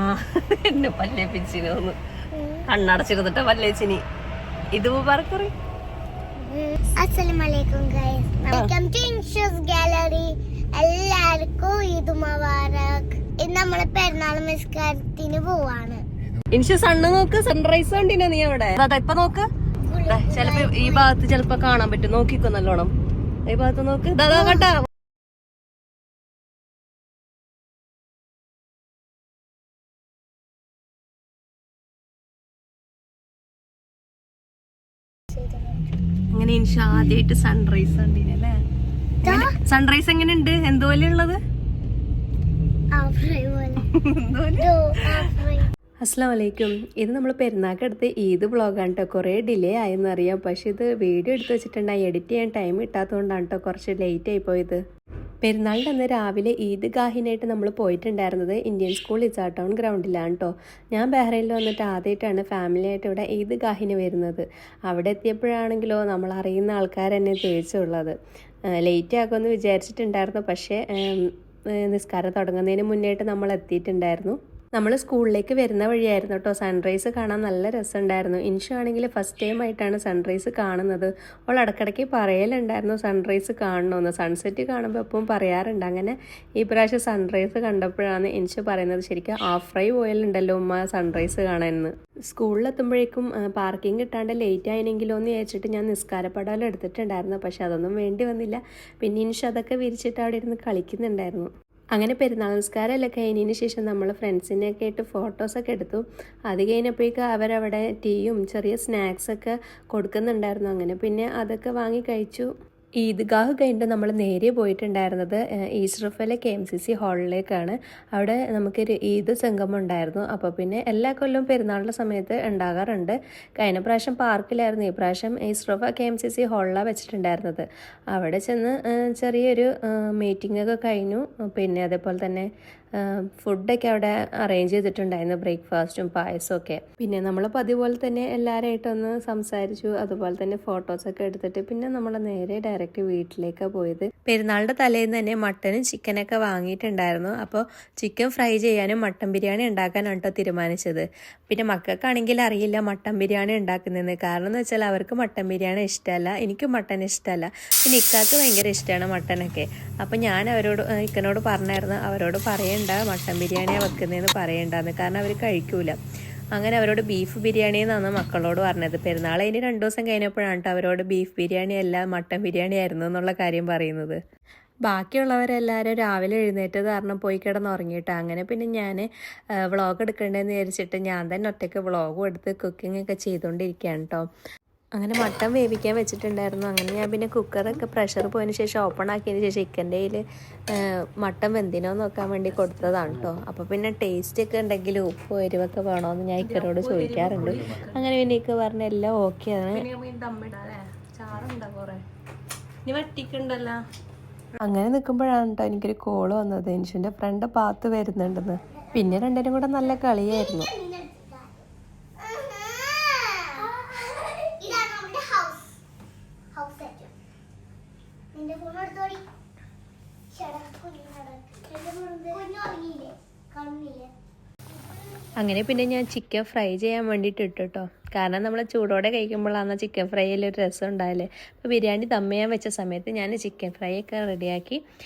ആ എന്നെ പല്ലേപ്പിച്ചിനോന്ന് കണ്ണടച്ചിരുന്നിട്ട് പല്ലേച്ചിനി ഇത് മുബാറക്കറി. അസ്സലാമലൈക്കും ഗൈസ്, വെൽക്കം ടു ഇൻഷൂസ് ഗാലറി. എല്ലാവർക്കും ഈദ് മുബാറക്. ഇന്ന് നമ്മള് പെരുന്നാൾ നിസ്കാരത്തിന് പോവാണ്. ഇൻഷു സണ്ണ് നോക്ക്, സൺറൈസ് കണ്ടിനോ നീ അവിടെ? ഇപ്പൊ നോക്ക്, ചെലപ്പോ ഈ ഭാഗത്ത് ചെലപ്പോ കാണാൻ പറ്റും. നോക്കിക്കോ നല്ലോണം, ഈ ഭാഗത്ത് നോക്ക്. ദാ കണ്ടാ അങ്ങനെ ഇൻഷ ആദ്യമായിട്ട് സൺറൈസ് കണ്ടിനല്ലേ? സൺറൈസ് എങ്ങനെയുണ്ട്? എന്തുപോലെ ഉള്ളത്? അസ്സലാമു അലൈക്കും. ഇത് നമ്മൾ പെരുന്നാൾക്കടുത്ത് ഈദ് വ്ളോഗാണ് കേട്ടോ. കുറേ ഡിലേ ആയെന്നറിയാം, പക്ഷെ ഇത് വീഡിയോ എടുത്ത് വെച്ചിട്ടുണ്ടായി, എഡിറ്റ് ചെയ്യാൻ ടൈം കിട്ടാത്തതുകൊണ്ടാണ് കേട്ടോ കുറച്ച് ലേറ്റ് ആയിപ്പോയത്. പെരുന്നാളിൻ്റെ അന്ന് രാവിലെ ഈദ് ഗാഹിനായിട്ട് നമ്മൾ പോയിട്ടുണ്ടായിരുന്നത് ഇന്ത്യൻ സ്കൂൾ ഇസാ ടൗൺ ഗ്രൗണ്ടിലാണ് കേട്ടോ. ഞാൻ ബഹ്റൈനിൽ വന്നിട്ട് ആദ്യമായിട്ടാണ് ഫാമിലിയായിട്ട് ഇവിടെ ഈദ് ഗാഹിന് വരുന്നത്. അവിടെ എത്തിയപ്പോഴാണെങ്കിലോ നമ്മൾ അറിയുന്ന ആൾക്കാർ തന്നെ തേച്ചുള്ളത്. ലേറ്റ് ആക്കുമെന്ന് വിചാരിച്ചിട്ടുണ്ടായിരുന്നു, പക്ഷേ നിസ്കാരം തുടങ്ങുന്നതിന് മുന്നേയായിട്ട് നമ്മൾ എത്തിയിട്ടുണ്ടായിരുന്നു. നമ്മൾ സ്കൂളിലേക്ക് വരുന്ന വഴിയായിരുന്നു കേട്ടോ. സൺറൈസ് കാണാൻ നല്ല രസമുണ്ടായിരുന്നു. ഇൻഷു ആണെങ്കിൽ ഫസ്റ്റ് ടൈം ആയിട്ടാണ് സൺറൈസ് കാണുന്നത്. അവൾ ഇടയ്ക്കിടയ്ക്ക് പറയലുണ്ടായിരുന്നു സൺറൈസ് കാണണമെന്ന്. സൺസെറ്റ് കാണുമ്പോൾ എപ്പോഴും പറയാറുണ്ട്. അങ്ങനെ ഈ പ്രാവശ്യം സൺറൈസ് കണ്ടപ്പോഴാണ് ഇൻഷു പറയുന്നത്, ശരിക്കും ഹാഫ് ഫ്രൈ പോയാലുണ്ടല്ലോ ഉമ്മ സൺറൈസ് കാണാനെന്ന്. സ്കൂളിലെത്തുമ്പോഴേക്കും പാർക്കിംഗ് കിട്ടാണ്ട് ലേറ്റ് ആയെങ്കിലോ എന്ന് വിചാരിച്ചിട്ട് ഞാൻ നിസ്കാരപ്പടവെല്ലാം എടുത്തിട്ടുണ്ടായിരുന്നു, പക്ഷെ അതൊന്നും വേണ്ടി വന്നില്ല. പിന്നെ ഇൻഷു അതൊക്കെ വിരിച്ചിട്ട് അവിടെ ഇരുന്ന് കളിക്കുന്നുണ്ടായിരുന്നു. അങ്ങനെ പെരുന്നാൾ നിസ്കാരമല്ല കഴിഞ്ഞതിന് ശേഷം നമ്മൾ ഫ്രണ്ട്സിനെയൊക്കെ ആയിട്ട് ഫോട്ടോസൊക്കെ എടുത്തു. അത് കഴിഞ്ഞപ്പോഴേക്കും അവരവിടെ ടീയും ചെറിയ സ്നാക്സൊക്കെ കൊടുക്കുന്നുണ്ടായിരുന്നു. അങ്ങനെ പിന്നെ അതൊക്കെ വാങ്ങി കഴിച്ചു. ഈദ്ഗാഹ് കഴിഞ്ഞിട്ട് നമ്മൾ നേരെ പോയിട്ടുണ്ടായിരുന്നത് ഈശ്റഫിലെ KMCC ഹാളിലേക്കാണ്. അവിടെ നമുക്കൊരു ഈദ് സംഗമം ഉണ്ടായിരുന്നു. അപ്പോൾ പിന്നെ എല്ലാ കൊല്ലവും പെരുന്നാളിൻ്റെ സമയത്ത് ഉണ്ടാകാറുണ്ട്. കഴിഞ്ഞ പ്രാവശ്യം പാർക്കിലായിരുന്നു, ഈ പ്രാവശ്യം ഈശ്റഫ KMCC ഹാളിലാണ് വെച്ചിട്ടുണ്ടായിരുന്നത്. അവിടെ ചെന്ന് ചെറിയൊരു മീറ്റിങ്ങൊക്കെ കഴിഞ്ഞു. പിന്നെ അതേപോലെ തന്നെ ഫുഡൊക്കെ അവിടെ അറേഞ്ച് ചെയ്തിട്ടുണ്ടായിരുന്നു, ബ്രേക്ക്ഫാസ്റ്റും പായസവും ഒക്കെ. പിന്നെ നമ്മൾ പതിപോലെ തന്നെ എല്ലാവരായിട്ടൊന്ന് സംസാരിച്ചു, അതുപോലെ തന്നെ ഫോട്ടോസൊക്കെ എടുത്തിട്ട് പിന്നെ നമ്മൾ നേരെ ഡയറക്റ്റ് വീട്ടിലേക്കാണ് പോയത്. പെരുന്നാളിൻ്റെ തലേന്ന് തന്നെ മട്ടനും ചിക്കനൊക്കെ വാങ്ങിയിട്ടുണ്ടായിരുന്നു. അപ്പോൾ ചിക്കൻ ഫ്രൈ ചെയ്യാനും മട്ടൻ ബിരിയാണി ഉണ്ടാക്കാനാണ് കേട്ടോ തീരുമാനിച്ചത്. പിന്നെ മക്കൾക്കാണെങ്കിൽ അറിയില്ല മട്ടൻ ബിരിയാണി ഉണ്ടാക്കുന്നതെന്ന്. കാരണം എന്ന് വെച്ചാൽ അവർക്ക് മട്ടൻ ബിരിയാണി ഇഷ്ടമല്ല, എനിക്കും മട്ടൻ ഇഷ്ടമല്ല. പിന്നെ ഇക്കാക്ക് ഭയങ്കര ഇഷ്ടമാണ് മട്ടനൊക്കെ. അപ്പം ഞാൻ ഇക്കനോട് പറഞ്ഞായിരുന്നു അവരോട് പറയണ്ട മട്ടൻ ബിരിയാണിയാണ് വെക്കുന്നതെന്ന് പറയണ്ടെന്ന്, കാരണം അവർ കഴിക്കൂല. അങ്ങനെ അവരോട് ബീഫ് ബിരിയാണി എന്നാണ് മക്കളോട് പറഞ്ഞത്. പെരുന്നാൾ അതിന് 2 ദിവസം കഴിഞ്ഞപ്പോഴാണ് കേട്ടോ അവരോട് ബീഫ് ബിരിയാണി അല്ല മട്ടൻ ബിരിയാണി ആയിരുന്നു എന്നുള്ള കാര്യം പറയുന്നത്. ബാക്കിയുള്ളവരെല്ലാവരും രാവിലെ എഴുന്നേറ്റത് കാരണം പോയി കിടന്നുറങ്ങിയിട്ട്. അങ്ങനെ പിന്നെ ഞാൻ വ്ളോഗ് എടുക്കേണ്ടതെന്ന് വിചാരിച്ചിട്ട് ഞാൻ തന്നെ ഒറ്റയ്ക്ക് വ്ളോഗും എടുത്ത് കുക്കിംഗ് ഒക്കെ ചെയ്തുകൊണ്ടിരിക്കുകയാണ് കേട്ടോ. അങ്ങനെ മട്ടൻ വേവിക്കാൻ വെച്ചിട്ടുണ്ടായിരുന്നു. അങ്ങനെ ഞാൻ പിന്നെ കുക്കറൊക്കെ പ്രഷർ പോയതിന് ശേഷം ഓപ്പൺ ആക്കിയതിന് ശേഷം ചിക്കൻ്റെ കയ്യിൽ മട്ടൻ വെന്തിനോ നോക്കാൻ വേണ്ടി കൊടുത്തതാണ് കേട്ടോ. അപ്പോൾ പിന്നെ ടേസ്റ്റൊക്കെ ഉണ്ടെങ്കിൽ ഉപ്പ് എരിവൊക്കെ വേണമെന്ന് ഞാൻ ഇക്കരോട് ചോദിക്കാറുണ്ട്. അങ്ങനെ പിന്നെ ഇക്ക പറഞ്ഞ എല്ലാം ഓക്കെ ആണ്. അങ്ങനെ നിൽക്കുമ്പോഴാണ് കേട്ടോ എനിക്കൊരു കോള് വന്നത്, ഇൻഷുൻ്റെ ഫ്രണ്ട് പാത്ത് വരുന്നുണ്ടെന്ന്. പിന്നെ രണ്ടിനും കൂടെ നല്ല കളിയായിരുന്നു. അങ്ങനെ പിന്നെ ഞാൻ ചിക്കൻ ഫ്രൈ ചെയ്യാൻ വേണ്ടിയിട്ട് ഇട്ടോ. കാരണം നമ്മൾ ചൂടോടെ കഴിക്കുമ്പോഴാണ് ചിക്കൻ ഫ്രൈയിലൊരു രസം ഉണ്ടാവില്ലേ. അപ്പോൾ ബിരിയാണി ദം ചെയ്യാൻ വെച്ച സമയത്ത് ഞാൻ ചിക്കൻ ഫ്രൈ ഒക്കെ റെഡിയാക്കി.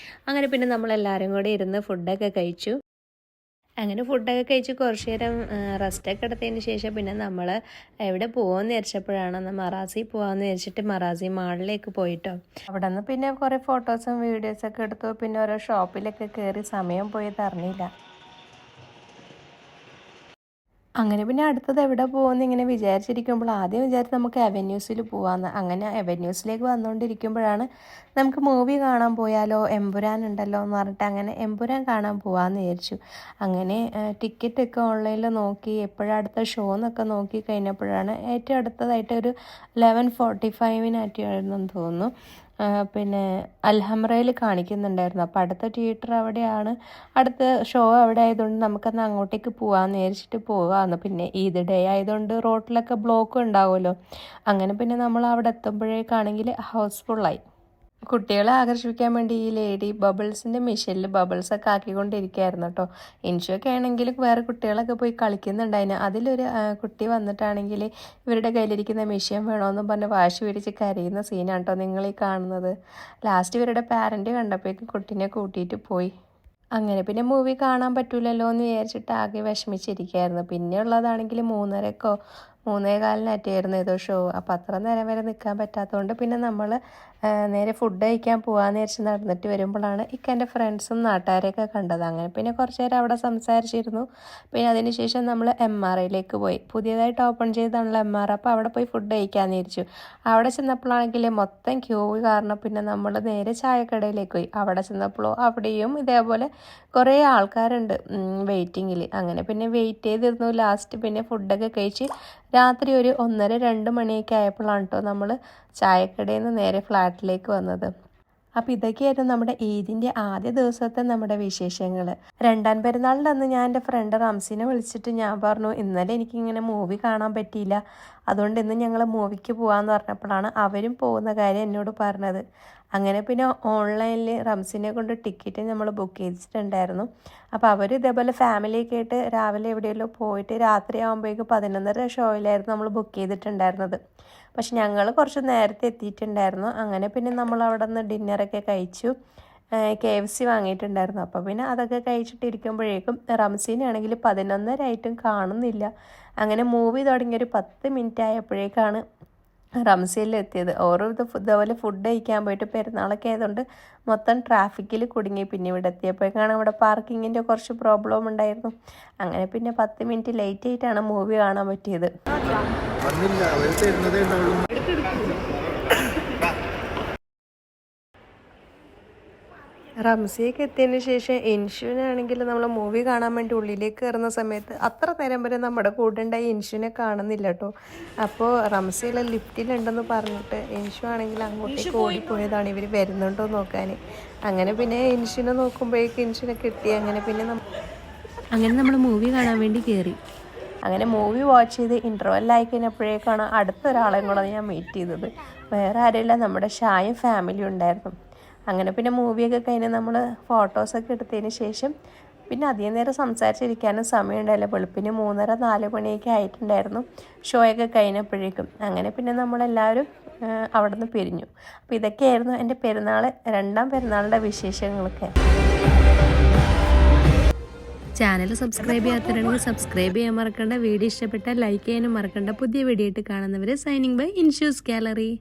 അങ്ങനെ പിന്നെ നമ്മളെല്ലാവരും കൂടി ഇരുന്ന് ഫുഡൊക്കെ കഴിച്ചു. അങ്ങനെ ഫുഡൊക്കെ കഴിച്ച് കുറച്ച് നേരം റെസ്റ്റൊക്കെ എടുത്തതിന് ശേഷം പിന്നെ നമ്മൾ എവിടെ പോകുമെന്ന് വിചാരിച്ചപ്പോഴാണ് മറാസി പോകാമെന്ന് വിചാരിച്ചിട്ട് മറാസി മാളിലേക്ക് പോയിട്ടോ. അവിടെ നിന്ന് പിന്നെ കുറേ ഫോട്ടോസും വീഡിയോസൊക്കെ എടുത്തു. പിന്നെ ഓരോ ഷോപ്പിലൊക്കെ കയറി സമയം പോയത് അറിഞ്ഞില്ല. അങ്ങനെ പിന്നെ അടുത്തത് എവിടെ പോകുമെന്ന് ഇങ്ങനെ വിചാരിച്ചിരിക്കുമ്പോൾ ആദ്യം വിചാരിച്ച് നമുക്ക് അവന്യൂസിൽ പോകാമെന്ന്. അങ്ങനെ അവന്യൂസിലേക്ക് വന്നുകൊണ്ടിരിക്കുമ്പോഴാണ് നമുക്ക് മൂവി കാണാൻ പോയാലോ, എമ്പുരാൻ ഉണ്ടല്ലോ എന്ന് പറഞ്ഞിട്ട് അങ്ങനെ എമ്പുരാൻ കാണാൻ പോകാമെന്ന് വിചാരിച്ചു. അങ്ങനെ ടിക്കറ്റൊക്കെ ഓൺലൈനിൽ നോക്കി എപ്പോഴാണ് അടുത്ത ഷോ എന്നൊക്കെ നോക്കി കഴിഞ്ഞപ്പോഴാണ് ഏറ്റവും അടുത്തതായിട്ട് ഒരു 11:45 തോന്നുന്നു പിന്നെ അൽഹംറയിൽ കാണിക്കുന്നുണ്ടായിരുന്നു. അപ്പോൾ അടുത്ത തിയേറ്റർ അവിടെയാണ്, അടുത്ത ഷോ അവിടെ ആയതുകൊണ്ട് നമുക്കന്ന് അങ്ങോട്ടേക്ക് പോകാമെന്ന് വിചാരിച്ചിട്ട് പോകാമെന്ന്. പിന്നെ ഈദ് ഡേ ആയതുകൊണ്ട് റോട്ടിലൊക്കെ ബ്ലോക്ക് ഉണ്ടാവുമല്ലോ. അങ്ങനെ പിന്നെ നമ്മൾ അവിടെ എത്തുമ്പോഴേക്കാണെങ്കിൽ ഹൗസ്ഫുള്ളായി. കുട്ടികളെ ആകർഷിക്കാൻ വേണ്ടി ഈ ലേഡി ബബിൾസിൻ്റെ മെഷീനിൽ ബബിൾസൊക്കെ ആക്കിക്കൊണ്ടിരിക്കുകയായിരുന്നു കേട്ടോ. ഇൻഷുവൊക്കെ ആണെങ്കിൽ വേറെ കുട്ടികളൊക്കെ പോയി കളിക്കുന്നുണ്ടായിരുന്നു. അതിലൊരു കുട്ടി വന്നിട്ടാണെങ്കിൽ ഇവരുടെ കയ്യിലിരിക്കുന്ന മെഷീൻ വേണമെന്നും പറഞ്ഞ് വാശി പിടിച്ച് കരയുന്ന സീനാണ് കേട്ടോ നിങ്ങൾ ഈ കാണുന്നത്. ലാസ്റ്റ് ഇവരുടെ പാരൻറ്റ് കണ്ടപ്പോഴേക്കും കുട്ടീനെ കൂട്ടിയിട്ട് പോയി. അങ്ങനെ പിന്നെ മൂവി കാണാൻ പറ്റൂലല്ലോ എന്ന് വിചാരിച്ചിട്ട് ആകെ വിഷമിച്ചിരിക്കുകയായിരുന്നു. പിന്നെ ഉള്ളതാണെങ്കിൽ 3:30 3:15 ഏതോ ഷോ. അപ്പോൾ അത്ര നേരം വരെ നിൽക്കാൻ പറ്റാത്തതുകൊണ്ട് പിന്നെ നമ്മൾ നേരെ ഫുഡ് കഴിക്കാൻ പോകാമെന്ന് വിചാരിച്ച് നടന്നിട്ട് വരുമ്പോഴാണ് എൻ്റെ ഫ്രണ്ട്സും നാട്ടുകാരെയൊക്കെ കണ്ടത്. അങ്ങനെ പിന്നെ കുറച്ച് നേരം അവിടെ സംസാരിച്ചിരുന്നു. പിന്നെ അതിന് ശേഷം നമ്മൾ MRIയിലേക്ക് പോയി. പുതിയതായിട്ട് ഓപ്പൺ ചെയ്താണല്ലോ MR. അപ്പോൾ അവിടെ പോയി ഫുഡ് കഴിക്കാമെന്ന് വിചാരിച്ചു. അവിടെ ചെന്നപ്പോഴാണെങ്കിൽ മൊത്തം ക്യൂ കാരണം പിന്നെ നമ്മൾ നേരെ ചായക്കടയിലേക്ക് പോയി. അവിടെ ചെന്നപ്പോഴോ അവിടെയും ഇതേപോലെ കുറേ ആൾക്കാരുണ്ട് വെയിറ്റിങ്ങിൽ. അങ്ങനെ പിന്നെ വെയിറ്റ് ചെയ്തിരുന്നു. ലാസ്റ്റ് പിന്നെ ഫുഡൊക്കെ കഴിച്ച് രാത്രി ഒരു 1:30-2 മണിയൊക്കെ ആയപ്പോഴാണ് കേട്ടോ നമ്മൾ ചായക്കടയിൽ നിന്ന് നേരെ ഫ്ലാറ്റിലേക്ക് വന്നത്. അപ്പോൾ ഇതൊക്കെയായിരുന്നു നമ്മുടെ ഈദിൻ്റെ ആദ്യ ദിവസത്തെ നമ്മുടെ വിശേഷങ്ങൾ. രണ്ടാം പെരുന്നാളിൻ്റെ അന്ന് ഞാൻ എൻ്റെ ഫ്രണ്ട് റംസിനെ വിളിച്ചിട്ട് ഞാൻ പറഞ്ഞു ഇന്നലെ എനിക്കിങ്ങനെ മൂവി കാണാൻ പറ്റിയില്ല, അതുകൊണ്ട് ഇന്ന് ഞങ്ങൾ മൂവിക്ക് പോകാമെന്ന് പറഞ്ഞപ്പോഴാണ് അവരും പോകുന്ന കാര്യം എന്നോട് പറഞ്ഞത്. അങ്ങനെ പിന്നെ ഓൺലൈനിൽ റംസിനെ കൊണ്ട് ടിക്കറ്റ് നമ്മൾ ബുക്ക് ചെയ്തിട്ടുണ്ടായിരുന്നു. അപ്പോൾ അവർ ഇതേപോലെ ഫാമിലിയൊക്കെ ആയിട്ട് രാവിലെ എവിടെയെങ്കിലും പോയിട്ട് രാത്രി ആകുമ്പോഴേക്കും 11:30 ഷോയിലായിരുന്നു നമ്മൾ ബുക്ക് ചെയ്തിട്ടുണ്ടായിരുന്നത്. പക്ഷെ ഞങ്ങൾ കുറച്ച് നേരത്തെ എത്തിയിട്ടുണ്ടായിരുന്നു. അങ്ങനെ പിന്നെ നമ്മൾ അവിടെ നിന്ന് ഡിന്നറൊക്കെ കഴിച്ചു. KFC വാങ്ങിയിട്ടുണ്ടായിരുന്നു. അപ്പോൾ പിന്നെ അതൊക്കെ കഴിച്ചിട്ടിരിക്കുമ്പോഴേക്കും റംസീനാണെങ്കിൽ 11:30 ആയിട്ടും കാണുന്നില്ല. അങ്ങനെ മൂവി തുടങ്ങിയൊരു 10 മിനിറ്റ് ആയപ്പോഴേക്കാണ് റംസയിലെത്തിയത്. ഓരോ ഇതേപോലെ ഫുഡ് കഴിക്കാൻ പോയിട്ട് പെരുന്നാളൊക്കെ ആയതുകൊണ്ട് മൊത്തം ട്രാഫിക്കിൽ കുടുങ്ങി. പിന്നെ ഇവിടെ എത്തിയപ്പോഴേക്കാണ് ഇവിടെ പാർക്കിങ്ങിൻ്റെ കുറച്ച് പ്രോബ്ലം ഉണ്ടായിരുന്നു. അങ്ങനെ പിന്നെ 10 മിനിറ്റ് ലേറ്റ് ആയിട്ടാണ് മൂവി കാണാൻ പറ്റിയത്. റംസിയൊക്കെ എത്തിയതിന് ശേഷം ഇൻഷുവിനാണെങ്കിൽ നമ്മൾ മൂവി കാണാൻ വേണ്ടി ഉള്ളിലേക്ക് കയറുന്ന സമയത്ത് അത്ര നേരം വരെ നമ്മുടെ കൂടെ ഉണ്ടായി ഇൻഷുവിനെ കാണുന്നില്ല കേട്ടോ. അപ്പോൾ റംസിയിലെ ലിഫ്റ്റിലുണ്ടെന്ന് പറഞ്ഞിട്ട് ഇൻഷു ആണെങ്കിൽ അങ്ങോട്ടേക്ക് ഓടിപ്പോയതാണ് ഇവർ വരുന്നുണ്ടോ നോക്കാൻ. അങ്ങനെ പിന്നെ ഇൻഷുവിനെ നോക്കുമ്പോഴേക്കും ഇൻഷുവിനെ കിട്ടി. അങ്ങനെ നമ്മൾ മൂവി കാണാൻ വേണ്ടി കയറി. അങ്ങനെ മൂവി വാച്ച് ചെയ്ത് ഇൻ്റർവെല്ലായി കഴിഞ്ഞപ്പോഴേക്കാണ് അടുത്തൊരാളെയും കൂടെ ഞാൻ മീറ്റ് ചെയ്തത്. വേറെ ആരെയില്ല, നമ്മുടെ ഷായും ഫാമിലിയും ഉണ്ടായിരുന്നു. അങ്ങനെ പിന്നെ മൂവിയൊക്കെ കഴിഞ്ഞ് നമ്മൾ ഫോട്ടോസൊക്കെ എടുത്തതിന് ശേഷം പിന്നെ അധികം നേരം സംസാരിച്ചിരിക്കാനും സമയമുണ്ടായില്ല. വെളുപ്പിന് 3:30-4 മണിയൊക്കെ ആയിട്ടുണ്ടായിരുന്നു ഷോയൊക്കെ കഴിഞ്ഞപ്പോഴേക്കും. അങ്ങനെ പിന്നെ നമ്മളെല്ലാവരും അവിടെ നിന്ന് പിരിഞ്ഞു. അപ്പോൾ ഇതൊക്കെയായിരുന്നു എൻ്റെ രണ്ടാം പെരുന്നാളിൻ്റെ വിശേഷങ്ങളൊക്കെ. ചാനൽ സബ്സ്ക്രൈബ് ചെയ്യാത്തവരാണെങ്കിൽ സബ്സ്ക്രൈബ് ചെയ്യാൻ മറക്കണ്ട. വീഡിയോ ഇഷ്ടപ്പെട്ടാൽ ലൈക്ക് ചെയ്യാനും മറക്കണ്ട. പുതിയ വീഡിയോ ആയിട്ട് കാണുന്നവരെ സൈനിങ് ബൈ ഇൻഷൂസ് ഗാലറി.